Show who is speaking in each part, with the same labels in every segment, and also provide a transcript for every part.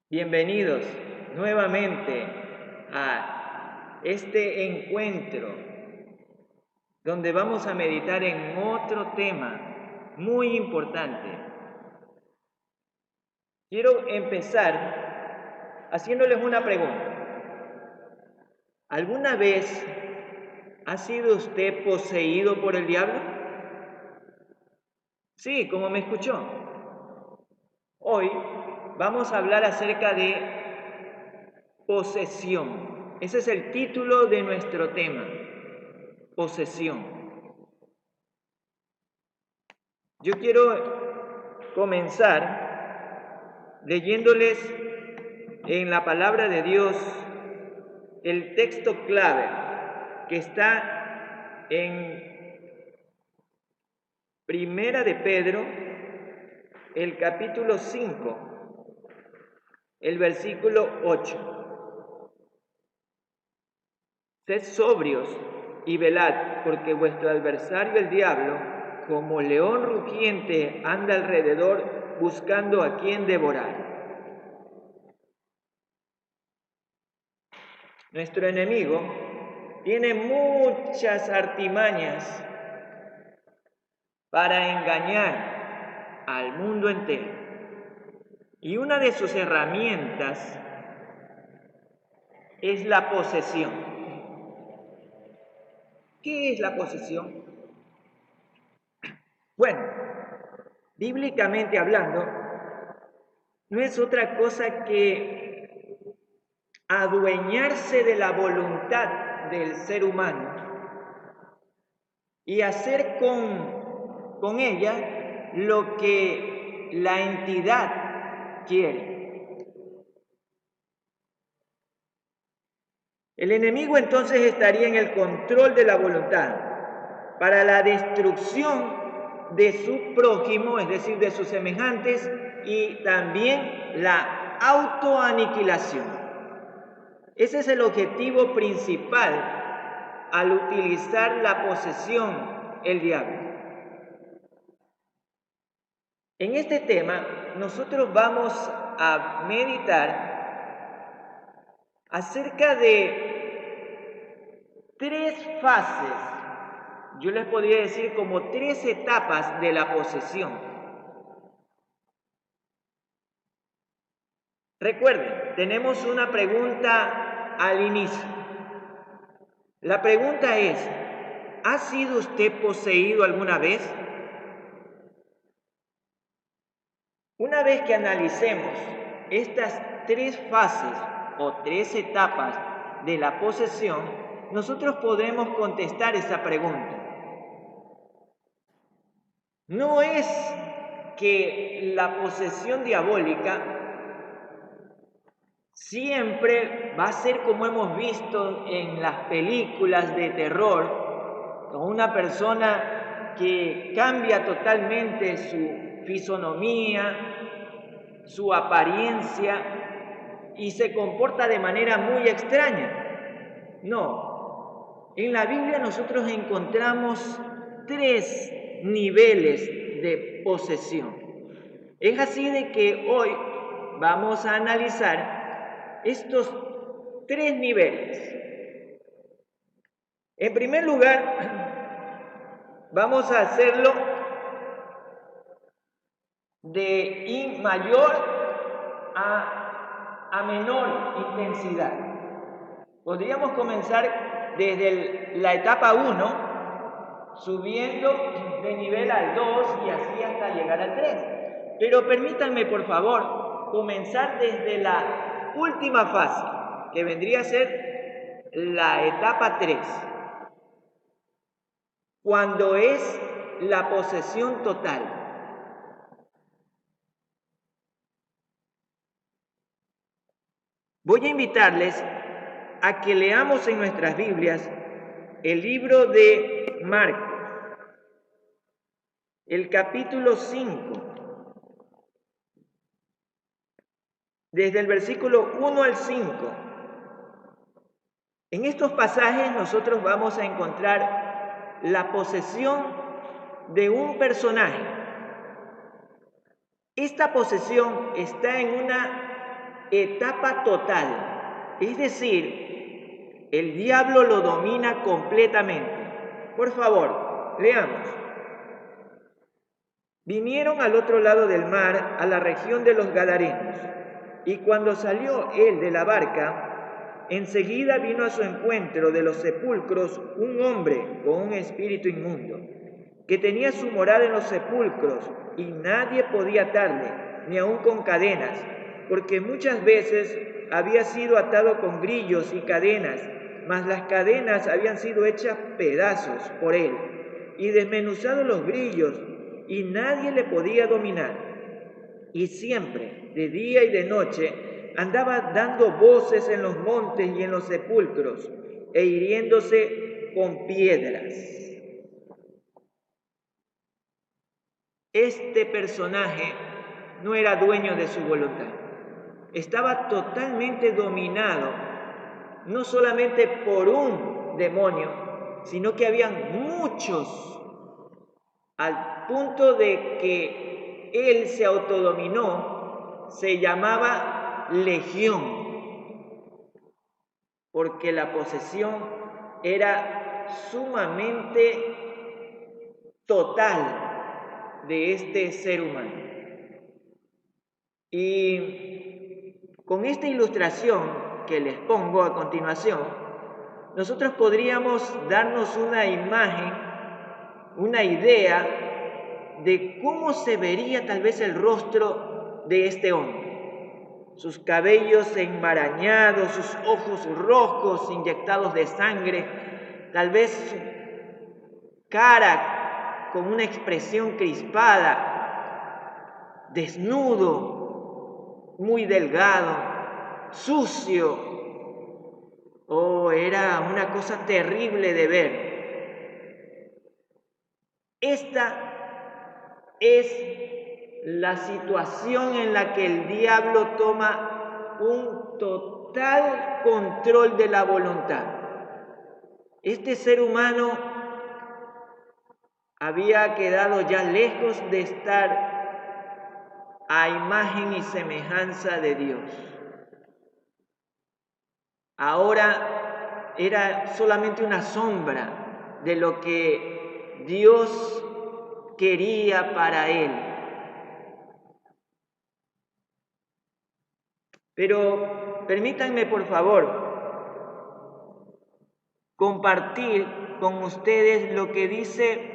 Speaker 1: Bienvenidos nuevamente a este encuentro donde vamos a meditar en otro tema muy importante. Quiero empezar haciéndoles una pregunta. ¿Alguna vez ha sido usted poseído por el diablo? Sí, como me escuchó. Hoy vamos a hablar acerca de posesión. Ese es el título de nuestro tema, posesión. Yo quiero comenzar leyéndoles en la palabra de Dios el texto clave que está en Primera de Pedro, el capítulo 5, el versículo 8. Sed sobrios y velad, porque vuestro adversario el diablo, como león rugiente, anda alrededor buscando a quien devorar. Nuestro enemigo tiene muchas artimañas para engañar al mundo entero. Y una de sus herramientas es la posesión. ¿Qué es la posesión? Bueno, bíblicamente hablando, no es otra cosa que adueñarse de la voluntad del ser humano y hacer con ella lo que la entidad quiere. El enemigo entonces estaría en el control de la voluntad para la destrucción de su prójimo, es decir, de sus semejantes, y también la autoaniquilación. Ese es el objetivo principal al utilizar la posesión el diablo. En este tema nosotros vamos a meditar acerca de tres fases, yo les podría decir como tres etapas de la posesión. Recuerden, tenemos una pregunta al inicio. La pregunta es, ¿ha sido usted poseído alguna vez? Una vez que analicemos estas tres fases o tres etapas de la posesión, nosotros podemos contestar esa pregunta. No es que la posesión diabólica siempre va a ser como hemos visto en las películas de terror, con una persona que cambia totalmente su fisonomía, su apariencia y se comporta de manera muy extraña. No, en la Biblia nosotros encontramos tres niveles de posesión. Es así de que hoy vamos a analizar estos tres niveles. En primer lugar, vamos a hacerlo de mayor a menor intensidad. Podríamos comenzar desde la etapa 1, subiendo de nivel al 2 y así hasta llegar al 3. Pero permítanme, por favor, comenzar desde la última fase, que vendría a ser la etapa 3, cuando es la posesión total. Voy a invitarles a que leamos en nuestras Biblias el libro de Marcos, el capítulo 5, desde el versículo 1 al 5. En estos pasajes nosotros vamos a encontrar la posesión de un personaje. Esta posesión está en una etapa total. Es decir, el diablo lo domina completamente. Por favor, leamos. Vinieron al otro lado del mar, a la región de los Gadarenos, y cuando salió él de la barca, enseguida vino a su encuentro de los sepulcros un hombre con un espíritu inmundo, que tenía su morada en los sepulcros, y nadie podía atarle, ni aun con cadenas, porque muchas veces había sido atado con grillos y cadenas, mas las cadenas habían sido hechas pedazos por él, y desmenuzados los grillos, y nadie le podía dominar. Y siempre, de día y de noche, andaba dando voces en los montes y en los sepulcros, e hiriéndose con piedras. Este personaje no era dueño de su voluntad. Estaba totalmente dominado, no solamente por un demonio, sino que habían muchos, al punto de que él se autodominó, se llamaba legión, porque la posesión era sumamente total de este ser humano. Y con esta ilustración que les pongo a continuación, nosotros podríamos darnos una imagen, una idea de cómo se vería tal vez el rostro de este hombre. Sus cabellos enmarañados, sus ojos rojos inyectados de sangre, tal vez su cara con una expresión crispada, desnudo, muy delgado, sucio. Oh, era una cosa terrible de ver. Esta es la situación en la que el diablo toma un total control de la voluntad. Este ser humano había quedado ya lejos de estar a imagen y semejanza de Dios. Ahora era solamente una sombra de lo que Dios quería para él. Pero permítanme, por favor, compartir con ustedes lo que dice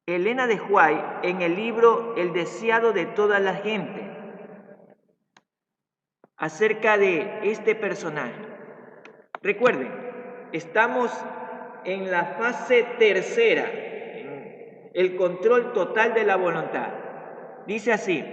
Speaker 1: Elena de White en el libro El deseado de toda la gente acerca de este personaje. Recuerden, estamos en la fase tercera, en el control total de la voluntad. Dice así: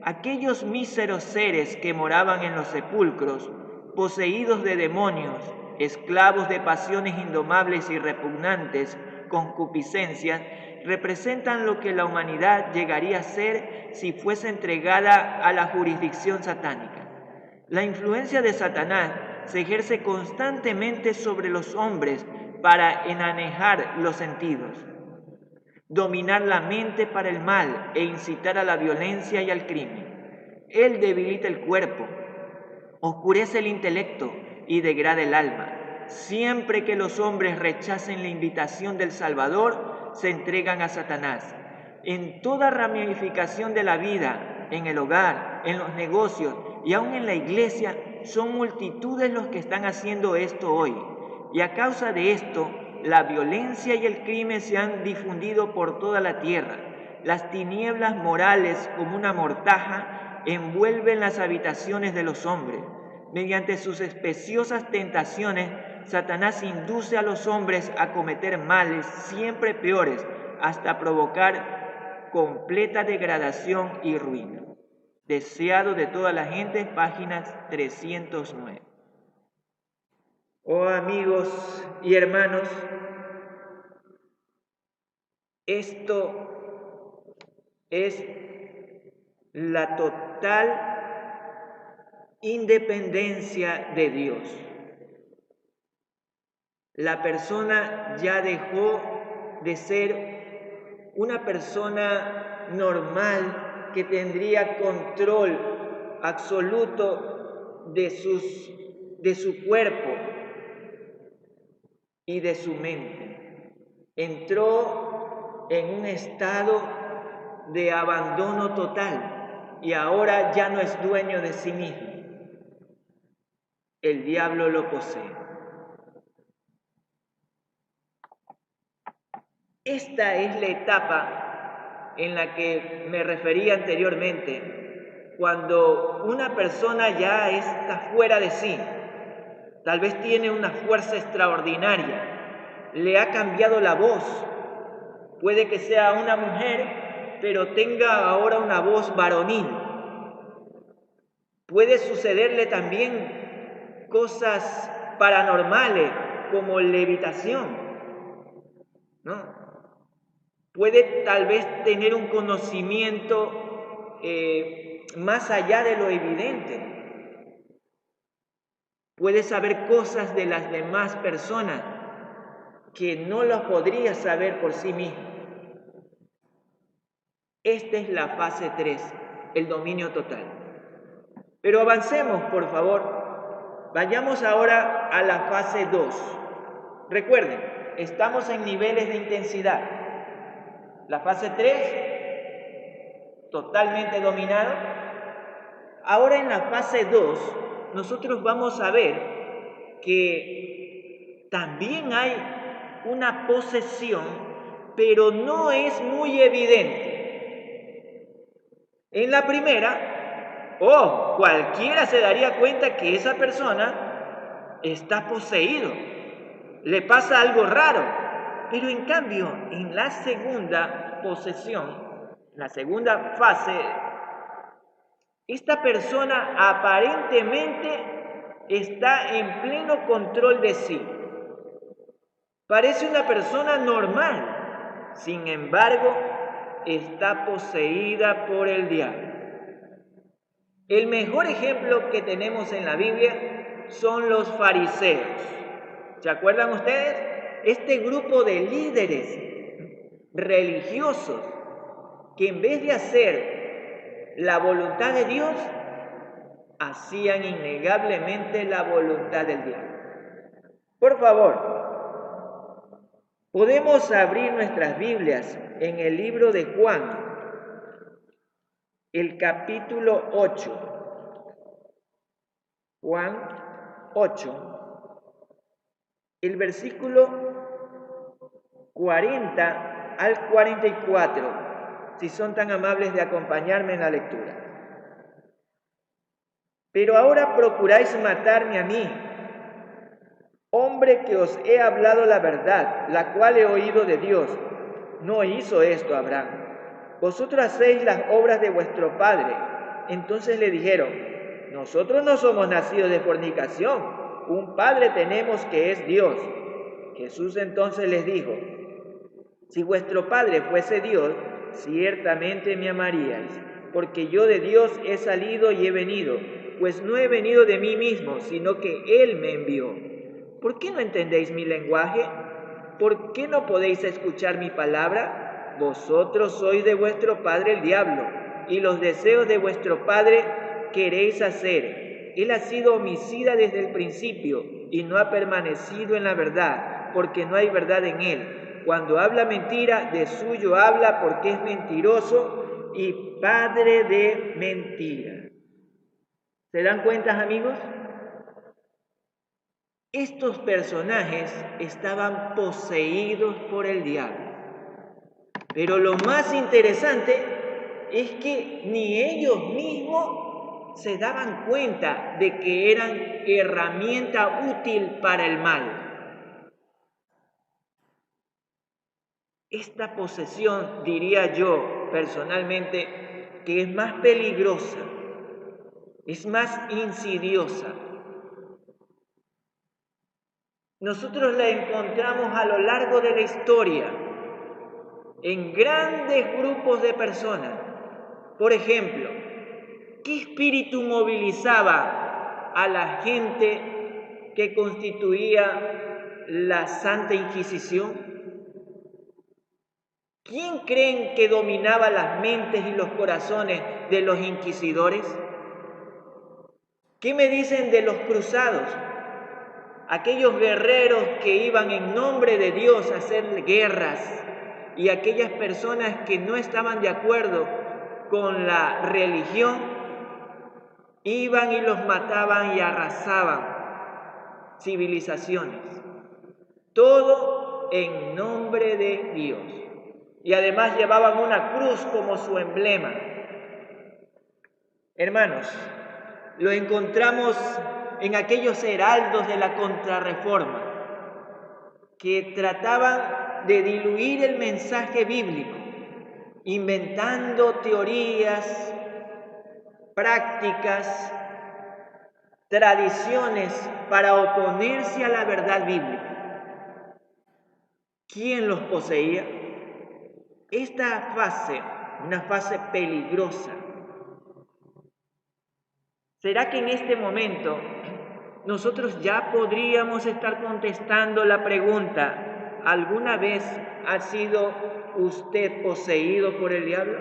Speaker 1: aquellos míseros seres que moraban en los sepulcros, poseídos de demonios, esclavos de pasiones indomables y repugnantes concupiscencias, representan lo que la humanidad llegaría a ser si fuese entregada a la jurisdicción satánica. La influencia de Satanás se ejerce constantemente sobre los hombres para enanejar los sentidos, dominar la mente para el mal e incitar a la violencia y al crimen. Él debilita el cuerpo, oscurece el intelecto y degrada el alma. Siempre que los hombres rechacen la invitación del Salvador, se entregan a Satanás. En toda ramificación de la vida, en el hogar, en los negocios y aún en la iglesia, son multitudes los que están haciendo esto hoy. Y a causa de esto, la violencia y el crimen se han difundido por toda la tierra. Las tinieblas morales, como una mortaja, envuelven las habitaciones de los hombres. Mediante sus especiosas tentaciones, Satanás induce a los hombres a cometer males siempre peores, hasta provocar completa degradación y ruina. Deseado de toda la gente, páginas 309. Oh amigos y hermanos, esto es la total independencia de Dios. La persona ya dejó de ser una persona normal que tendría control absoluto de su cuerpo y de su mente. Entró en un estado de abandono total y ahora ya no es dueño de sí mismo. El diablo lo posee. Esta es la etapa en la que me referí anteriormente, cuando una persona ya está fuera de sí, tal vez tiene una fuerza extraordinaria, le ha cambiado la voz, puede que sea una mujer, pero tenga ahora una voz varonil. Puede sucederle también cosas paranormales como levitación, ¿no? Puede tal vez tener un conocimiento más allá de lo evidente. Puede saber cosas de las demás personas que no las podría saber por sí mismo. Esta es la fase 3, el dominio total. Pero avancemos, por favor. Vayamos ahora a la fase 2. Recuerden, estamos en niveles de intensidad. La fase 3, totalmente dominado. Ahora en la fase 2, nosotros vamos a ver que también hay una posesión, pero no es muy evidente. En la primera, cualquiera se daría cuenta que esa persona está poseído, le pasa algo raro. Pero en cambio, en la segunda posesión, la segunda fase, esta persona aparentemente está en pleno control de sí. Parece una persona normal, sin embargo, está poseída por el diablo. El mejor ejemplo que tenemos en la Biblia son los fariseos. ¿Se acuerdan ustedes? Este grupo de líderes religiosos que en vez de hacer la voluntad de Dios, hacían innegablemente la voluntad del diablo. Por favor, podemos abrir nuestras Biblias en el libro de Juan, el capítulo 8. Juan 8, el versículo 40 al 44, si son tan amables de acompañarme en la lectura. Pero ahora procuráis matarme a mí, hombre que os he hablado la verdad, la cual he oído de Dios. No hizo esto Abraham. Vosotros hacéis las obras de vuestro padre. Entonces le dijeron: nosotros no somos nacidos de fornicación, un padre tenemos que es Dios. Jesús entonces les dijo: si vuestro padre fuese Dios, ciertamente me amaríais, porque yo de Dios he salido y he venido, pues no he venido de mí mismo, sino que Él me envió. ¿Por qué no entendéis mi lenguaje? ¿Por qué no podéis escuchar mi palabra? Vosotros sois de vuestro padre el diablo, y los deseos de vuestro padre queréis hacer. Él ha sido homicida desde el principio, y no ha permanecido en la verdad, porque no hay verdad en él. Cuando habla mentira, de suyo habla, porque es mentiroso y padre de mentira. ¿Se dan cuenta, amigos? Estos personajes estaban poseídos por el diablo. Pero lo más interesante es que ni ellos mismos se daban cuenta de que eran herramienta útil para el mal. Esta posesión, diría yo personalmente, que es más peligrosa, es más insidiosa. Nosotros la encontramos a lo largo de la historia, en grandes grupos de personas. Por ejemplo, ¿qué espíritu movilizaba a la gente que constituía la Santa Inquisición? ¿Quién creen que dominaba las mentes y los corazones de los inquisidores? ¿Qué me dicen de los cruzados? Aquellos guerreros que iban en nombre de Dios a hacer guerras y aquellas personas que no estaban de acuerdo con la religión, iban y los mataban y arrasaban civilizaciones. Todo en nombre de Dios. Y además llevaban una cruz como su emblema. Hermanos, lo encontramos en aquellos heraldos de la Contrarreforma que trataban de diluir el mensaje bíblico, inventando teorías, prácticas, tradiciones para oponerse a la verdad bíblica. ¿Quién los poseía? Esta fase, una fase peligrosa. ¿Será que en este momento nosotros ya podríamos estar contestando la pregunta: ¿alguna vez ha sido usted poseído por el diablo?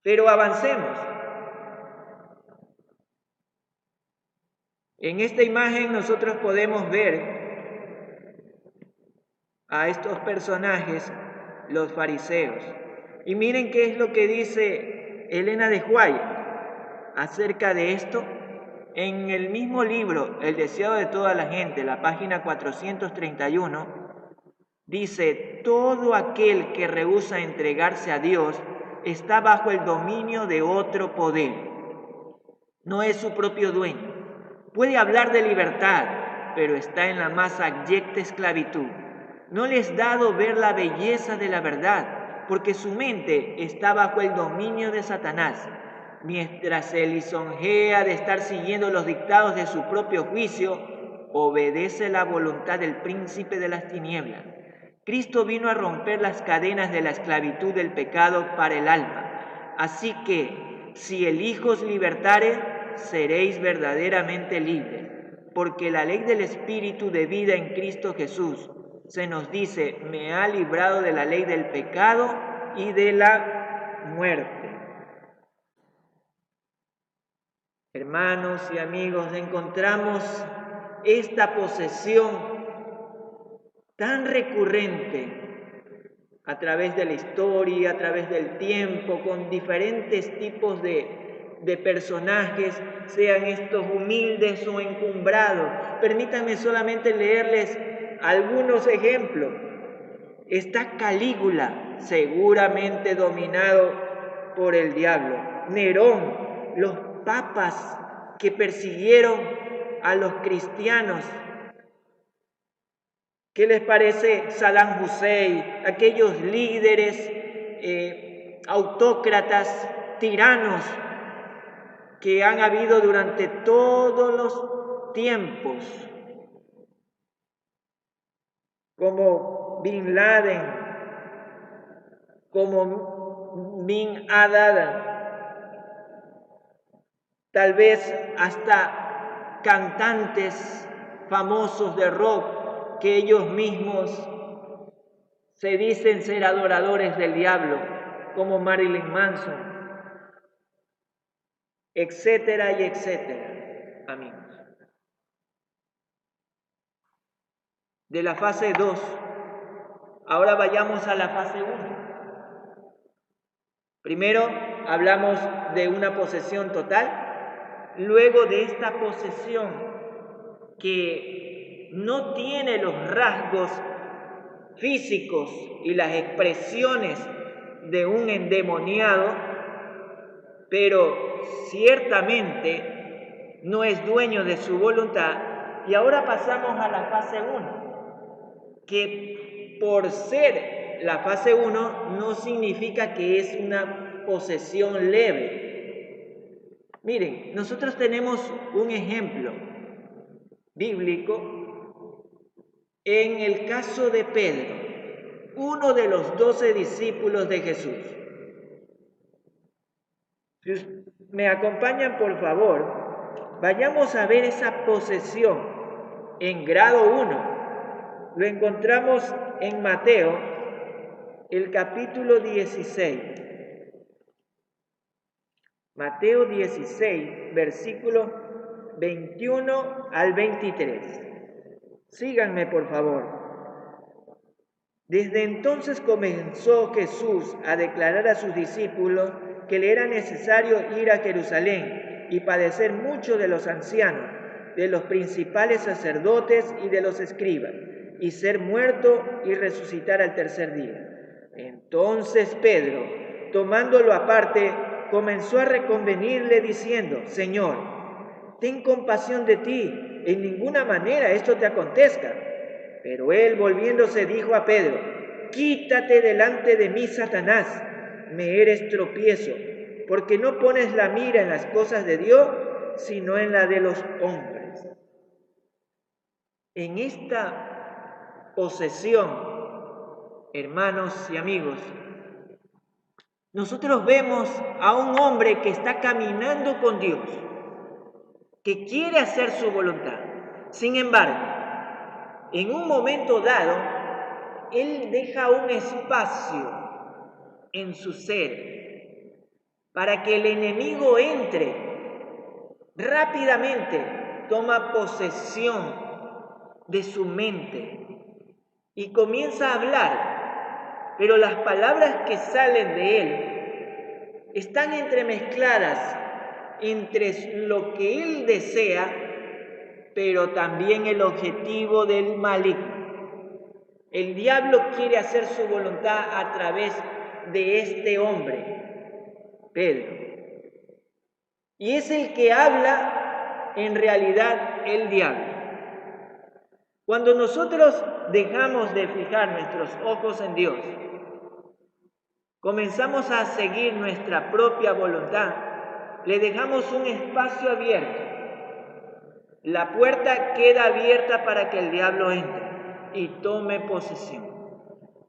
Speaker 1: Pero avancemos. En esta imagen nosotros podemos ver a estos personajes, los fariseos. Y miren qué es lo que dice Elena de White acerca de esto. En el mismo libro, El deseo de toda la gente, la página 431, dice: todo aquel que rehúsa entregarse a Dios está bajo el dominio de otro poder. No es su propio dueño. Puede hablar de libertad, pero está en la más abyecta esclavitud. No le es dado ver la belleza de la verdad, porque su mente está bajo el dominio de Satanás, mientras se lisonjea de estar siguiendo los dictados de su propio juicio, obedece la voluntad del príncipe de las tinieblas. Cristo vino a romper las cadenas de la esclavitud del pecado para el alma. Así que, si el Hijo os libertare, seréis verdaderamente libres, porque la ley del Espíritu de vida en Cristo Jesús se nos dice: me ha librado de la ley del pecado y de la muerte. Hermanos y amigos, encontramos esta posesión tan recurrente a través de la historia, a través del tiempo, con diferentes tipos de personajes, sean estos humildes o encumbrados. Permítanme solamente leerles algunos ejemplos. Está Calígula, seguramente dominado por el diablo. Nerón, los papas que persiguieron a los cristianos. ¿Qué les parece Saddam Hussein? Aquellos líderes, autócratas, tiranos que han habido durante todos los tiempos, como Bin Laden, como Bin Haddad, tal vez hasta cantantes famosos de rock que ellos mismos se dicen ser adoradores del diablo, como Marilyn Manson, etcétera y etcétera, amigos. De la fase 2, ahora vayamos a la fase 1. Primero hablamos de una posesión total, luego de esta posesión que no tiene los rasgos físicos y las expresiones de un endemoniado, pero ciertamente no es dueño de su voluntad. Y ahora pasamos a la fase 1, que por ser la fase 1 no significa que es una posesión leve. Miren, nosotros tenemos un ejemplo bíblico en el caso de Pedro, uno de los 12 discípulos de Jesús. Si me acompañan, por favor, vayamos a ver esa posesión en grado 1. Lo encontramos en Mateo, el capítulo 16. Mateo 16, versículos 21 al 23. Síganme, por favor. Desde entonces comenzó Jesús a declarar a sus discípulos que le era necesario ir a Jerusalén y padecer mucho de los ancianos, de los principales sacerdotes y de los escribas, y ser muerto y resucitar al tercer día. Entonces Pedro, tomándolo aparte, comenzó a reconvenirle diciendo: Señor, ten compasión de ti, en ninguna manera esto te acontezca. Pero él, volviéndose, dijo a Pedro: Quítate delante de mí, Satanás, me eres tropiezo, porque no pones la mira en las cosas de Dios, sino en la de los hombres. En esta posesión, hermanos y amigos, nosotros vemos a un hombre que está caminando con Dios, que quiere hacer su voluntad. Sin embargo, en un momento dado, él deja un espacio en su ser para que el enemigo entre. Rápidamente toma posesión de su mente y comienza a hablar, pero las palabras que salen de él están entremezcladas entre lo que él desea, pero también el objetivo del maligno. El diablo quiere hacer su voluntad a través de este hombre, Pedro. Y es el que habla en realidad el diablo. Cuando nosotros dejamos de fijar nuestros ojos en Dios, comenzamos a seguir nuestra propia voluntad, le dejamos un espacio abierto. La puerta queda abierta para que el diablo entre y tome posesión.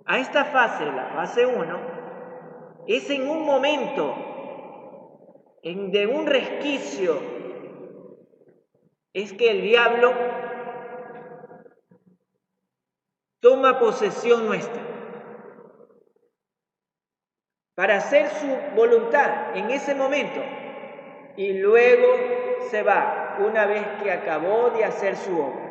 Speaker 1: A esta fase, la fase 1, es en un momento de un resquicio, es que el diablo toma posesión nuestra para hacer su voluntad en ese momento y luego se va una vez que acabó de hacer su obra.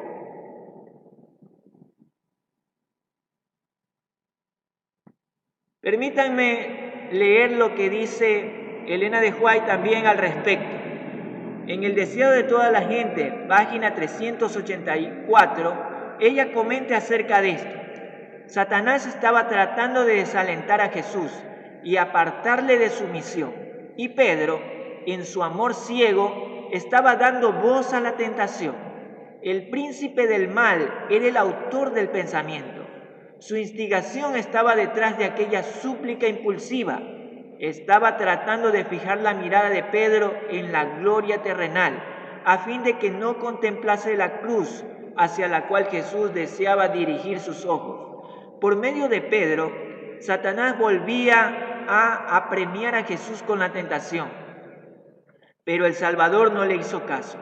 Speaker 1: Permítanme leer lo que dice Elena de White también al respecto. En El deseo de toda la gente, página 384, ella comenta acerca de esto. Satanás estaba tratando de desalentar a Jesús y apartarle de su misión. Y Pedro, en su amor ciego, estaba dando voz a la tentación. El príncipe del mal era el autor del pensamiento. Su instigación estaba detrás de aquella súplica impulsiva. Estaba tratando de fijar la mirada de Pedro en la gloria terrenal, a fin de que no contemplase la cruz hacia la cual Jesús deseaba dirigir sus ojos. Por medio de Pedro, Satanás volvía a apremiar a Jesús con la tentación. Pero el Salvador no le hizo caso.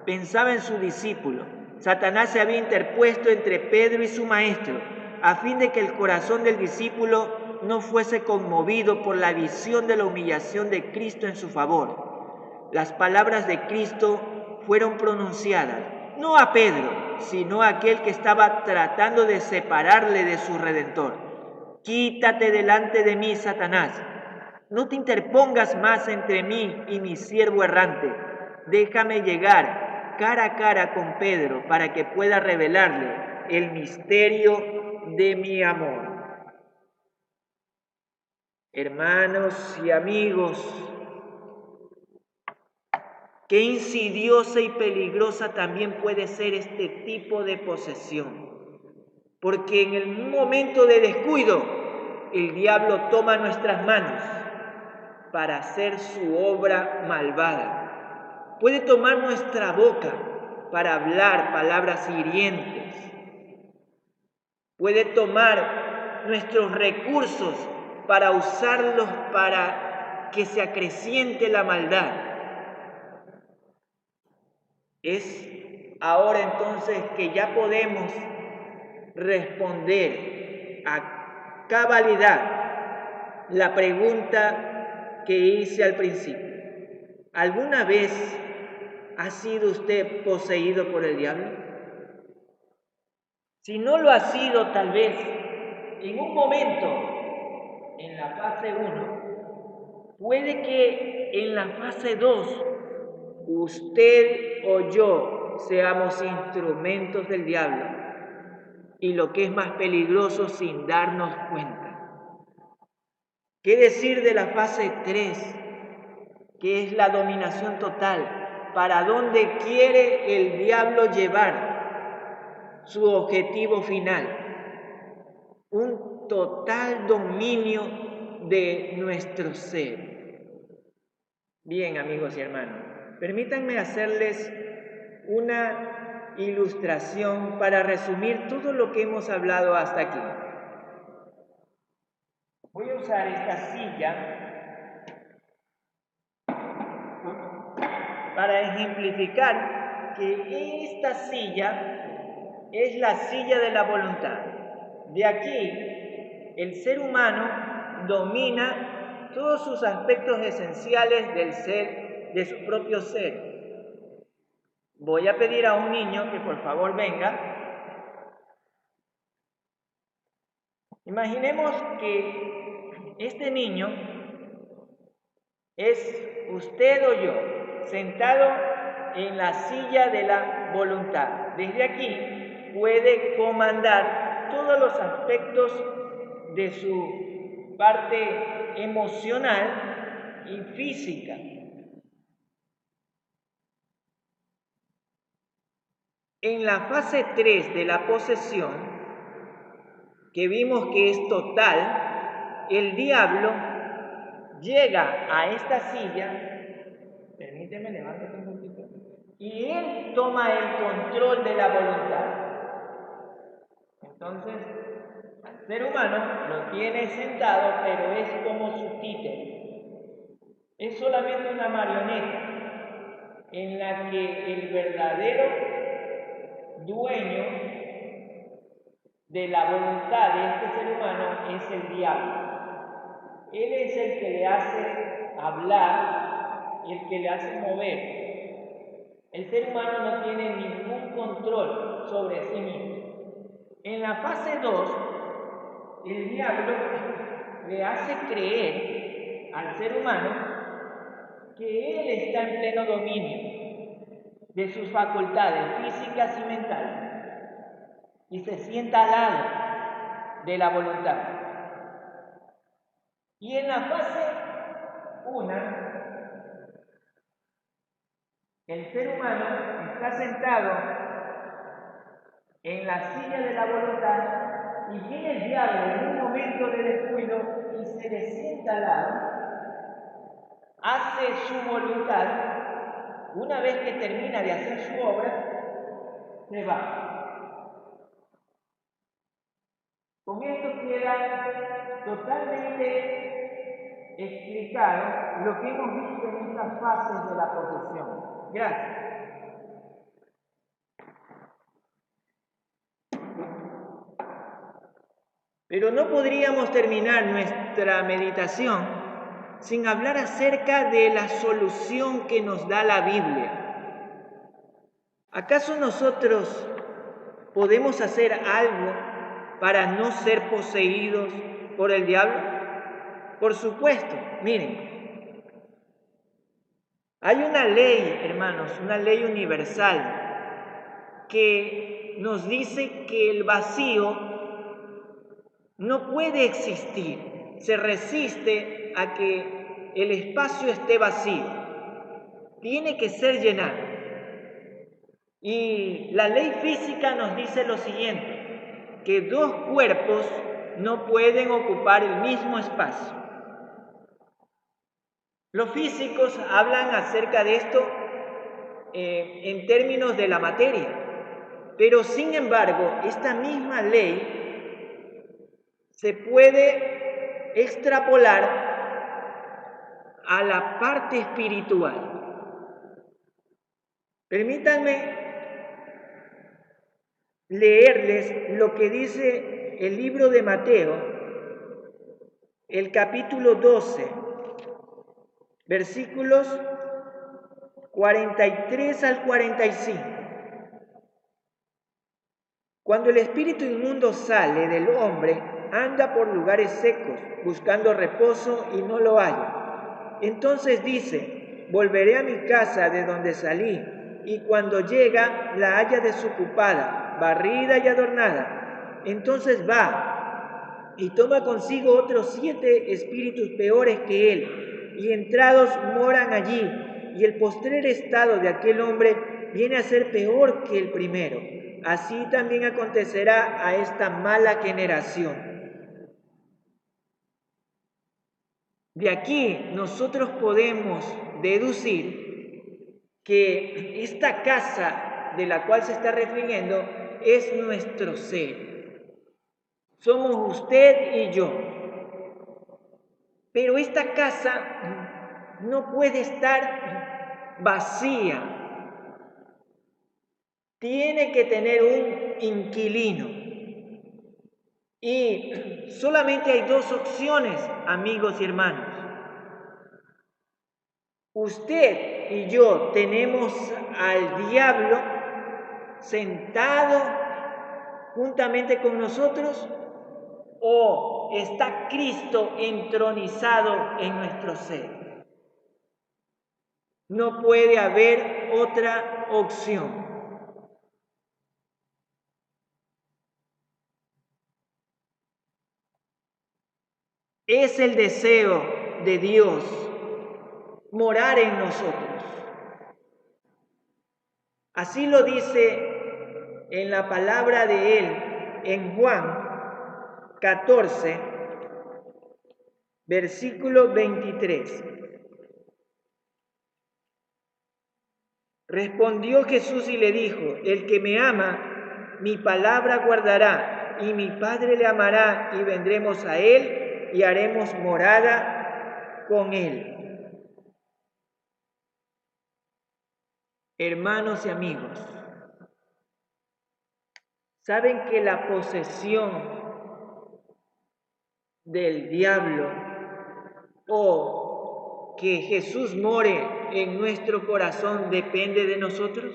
Speaker 1: Pensaba en su discípulo. Satanás se había interpuesto entre Pedro y su maestro, a fin de que el corazón del discípulo no fuese conmovido por la visión de la humillación de Cristo en su favor. Las palabras de Cristo fueron pronunciadas, no a Pedro, sino a aquel que estaba tratando de separarle de su Redentor. Quítate delante de mí, Satanás. No te interpongas más entre mí y mi siervo errante. Déjame llegar cara a cara con Pedro para que pueda revelarle el misterio de mi amor. Hermanos y amigos, qué insidiosa y peligrosa también puede ser este tipo de posesión, porque en el momento de descuido, el diablo toma nuestras manos para hacer su obra malvada. Puede tomar nuestra boca para hablar palabras hirientes. Puede tomar nuestros recursos para usarlos para que se acreciente la maldad. Es ahora entonces que ya podemos responder a cabalidad la pregunta que hice al principio. ¿Alguna vez ha sido usted poseído por el diablo? Si no lo ha sido, tal vez en un momento en la fase 1, puede que en la fase 2 usted o yo seamos instrumentos del diablo, y lo que es más peligroso, sin darnos cuenta. ¿Qué decir de la fase 3, que es la dominación total? ¿Para dónde quiere el diablo llevar su objetivo final? Un total dominio de nuestro ser. Bien, amigos y hermanos, permítanme hacerles una ilustración para resumir todo lo que hemos hablado hasta aquí. Voy a usar esta silla para ejemplificar que esta silla es la silla de la voluntad. De aquí, el ser humano domina todos sus aspectos esenciales del ser, de su propio ser. Voy a pedir a un niño que por favor venga. Imaginemos que este niño es usted o yo, sentado en la silla de la voluntad. Desde aquí puede comandar todos los aspectos de su parte emocional y física. En la fase 3 de la posesión, que vimos que es total, el diablo llega a esta silla, permíteme, levántate un poquito, y él toma el control de la voluntad. Entonces, al ser humano lo tiene sentado, pero es como su títere. Es solamente una marioneta en la que el verdadero dueño de la voluntad de este ser humano es el diablo. Él es el que le hace hablar y el que le hace mover. El ser humano no tiene ningún control sobre sí mismo. En la fase 2, el diablo le hace creer al ser humano que él está en pleno dominio de sus facultades físicas y mentales y se sienta al lado de la voluntad. Y en la fase 1, el ser humano está sentado en la silla de la voluntad y viene el diablo en un momento de descuido y se le sienta al lado, hace su voluntad. Una vez que termina de hacer su obra, se va. Con esto queda totalmente explicado lo que hemos visto en estas fases de la posesión. Gracias. Pero no podríamos terminar nuestra meditación sin hablar acerca de la solución que nos da la Biblia. ¿Acaso nosotros podemos hacer algo para no ser poseídos por el diablo? Por supuesto, miren, hay una ley, hermanos, una ley universal que nos dice que el vacío no puede existir, se resiste a que el espacio esté vacío, tiene que ser llenado. Y la ley física nos dice lo siguiente, que dos cuerpos no pueden ocupar el mismo espacio. Los físicos hablan acerca de esto en términos de la materia, pero sin embargo, esta misma ley se puede extrapolar a la parte espiritual. Permítanme leerles lo que dice el libro de Mateo, el capítulo 12, versículos 43 al 45. Cuando el espíritu inmundo sale del hombre, anda por lugares secos, buscando reposo y no lo halla. Entonces dice: volveré a mi casa de donde salí, y cuando llega la halla desocupada, barrida y adornada. Entonces va y toma consigo otros 7 espíritus peores que él, y entrados moran allí, y el postrer estado de aquel hombre viene a ser peor que el primero. Así también acontecerá a esta mala generación. De aquí nosotros podemos deducir que esta casa de la cual se está refiriendo es nuestro ser. Somos usted y yo. Pero esta casa no puede estar vacía. Tiene que tener un inquilino. Y solamente hay 2 opciones, amigos y hermanos. Usted y yo tenemos al diablo sentado juntamente con nosotros, o está Cristo entronizado en nuestro ser. No puede haber otra opción. Es el deseo de Dios morar en nosotros. Así lo dice en la palabra de Él en Juan 14, versículo 23. Respondió Jesús y le dijo: el que me ama, mi palabra guardará, y mi Padre le amará, y vendremos a Él y haremos morada con Él. Hermanos y amigos, ¿saben que la posesión del diablo o que Jesús more en nuestro corazón depende de nosotros?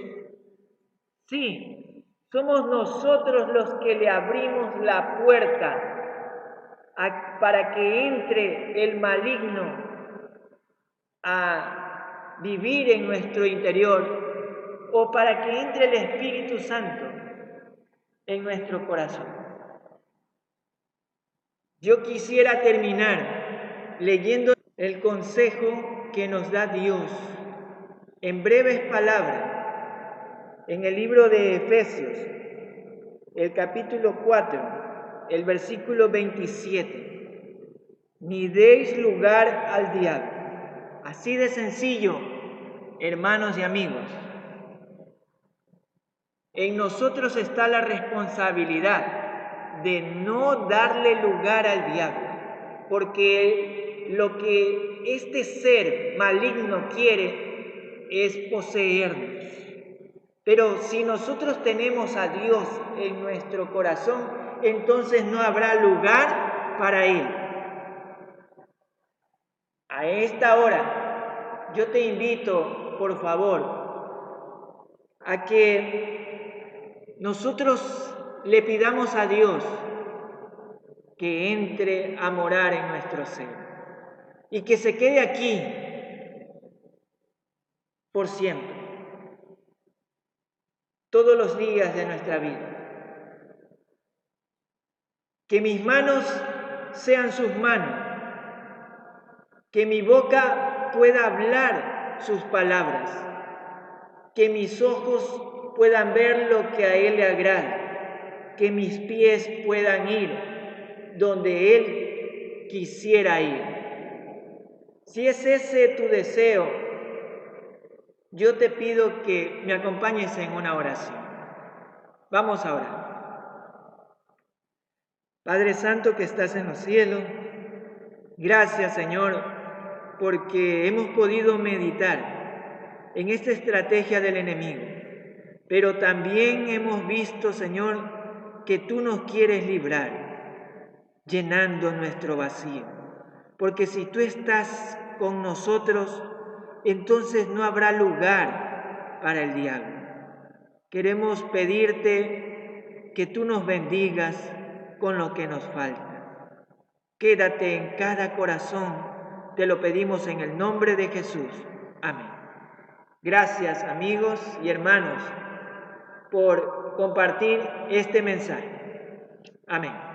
Speaker 1: Sí, somos nosotros los que le abrimos la puerta para que entre el maligno a vivir en nuestro interior, o para que entre el Espíritu Santo en nuestro corazón. Yo quisiera terminar leyendo el consejo que nos da Dios en breves palabras en el libro de Efesios, el capítulo 4, el versículo 27. Ni deis lugar al diablo. Así de sencillo, hermanos y amigos. En nosotros está la responsabilidad de no darle lugar al diablo, porque lo que este ser maligno quiere es poseernos. Pero si nosotros tenemos a Dios en nuestro corazón, entonces no habrá lugar para él. A esta hora, yo te invito, por favor, a que nosotros le pidamos a Dios que entre a morar en nuestro ser y que se quede aquí por siempre, todos los días de nuestra vida. Que mis manos sean sus manos, que mi boca pueda hablar sus palabras, que mis ojos puedan ver lo que a Él le agrada, que mis pies puedan ir donde Él quisiera ir. Si es ese tu deseo, yo te pido que me acompañes en una oración. Vamos a orar. Padre Santo que estás en los cielos, gracias Señor, porque hemos podido meditar en esta estrategia del enemigo, pero también hemos visto, Señor, que tú nos quieres librar, llenando nuestro vacío. porque si tú estás con nosotros, entonces no habrá lugar para el diablo. Queremos pedirte que tú nos bendigas con lo que nos falta. Quédate en cada corazón, te lo pedimos en el nombre de Jesús. Amén. Gracias, amigos y hermanos, por compartir este mensaje. Amén.